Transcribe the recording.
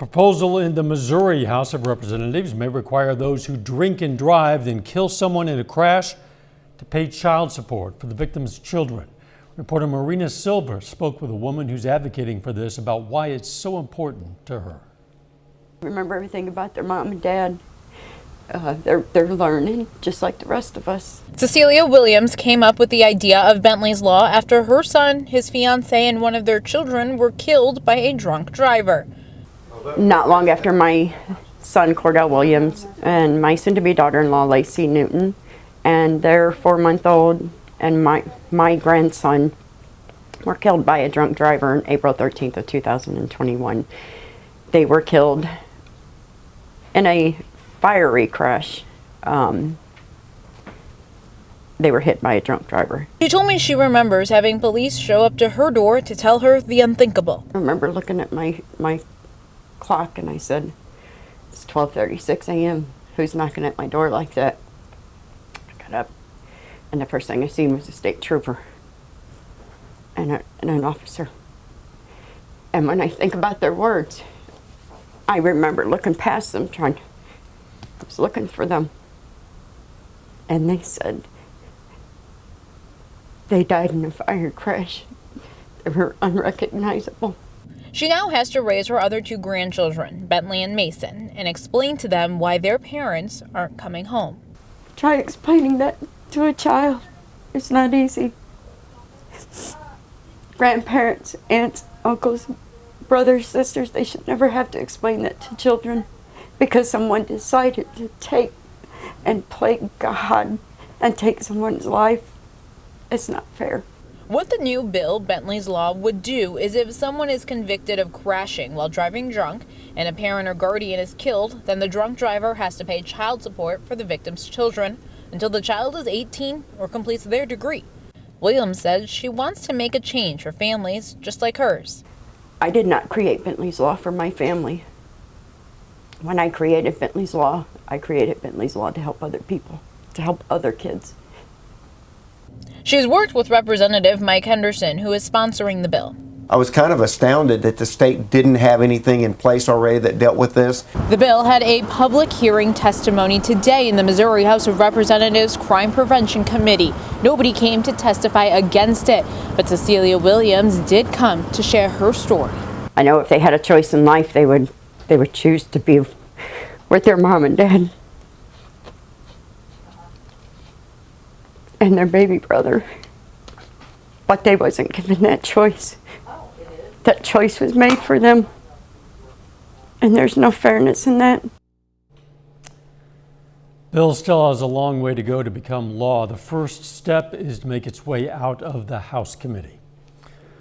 proposal in the Missouri House of Representatives may require those who drink and drive, then kill someone in a crash, to pay child support for the victim's children. Reporter Marina Silver spoke with a woman who's advocating for this about why it's so important to her. Remember everything about their mom and dad. They're learning just like the rest of us. Cecilia Williams came up with the idea of Bentley's Law after her son, his fiance, and one of their children were killed by a drunk driver. Not long after my son Cordell Williams and my soon-to-be daughter-in-law Lacey Newton and their 4-month-old and my grandson were killed by a drunk driver on April 13th of 2021. They were killed in a fiery crash. They were hit by a drunk driver. She told me she remembers having police show up to her door to tell her the unthinkable. I remember looking at my clock and I said, it's 12:36 a.m. Who's knocking at my door like that? I got up and the first thing I seen was a state trooper and an officer. And when I think about their words, I remember looking past them I was looking for them. And they said they died in a fire crash. They were unrecognizable. She now has to raise her other 2 grandchildren, Bentley and Mason, and explain to them why their parents aren't coming home. Try explaining that to a child. It's not easy. Grandparents, aunts, uncles, brothers, sisters, they should never have to explain that to children because someone decided to take and play God and take someone's life. It's not fair. What the new bill, Bentley's Law, would do is if someone is convicted of crashing while driving drunk and a parent or guardian is killed, then the drunk driver has to pay child support for the victim's children until the child is 18 or completes their degree. Williams says she wants to make a change for families just like hers. I did not create Bentley's Law for my family. When I created Bentley's Law, I created Bentley's Law to help other people, to help other kids. She's worked with Representative Mike Henderson, who is sponsoring the bill. I was kind of astounded that the state didn't have anything in place already that dealt with this. The bill had a public hearing testimony today in the Missouri House of Representatives Crime Prevention Committee. Nobody came to testify against it, but Cecilia Williams did come to share her story. I know if they had a choice in life, they would choose to be with their mom and dad and their baby brother, but they wasn't given that choice. That choice was made for them, and there's no fairness in that. Bill still has a long way to go to become law. The first step is to make its way out of the House committee.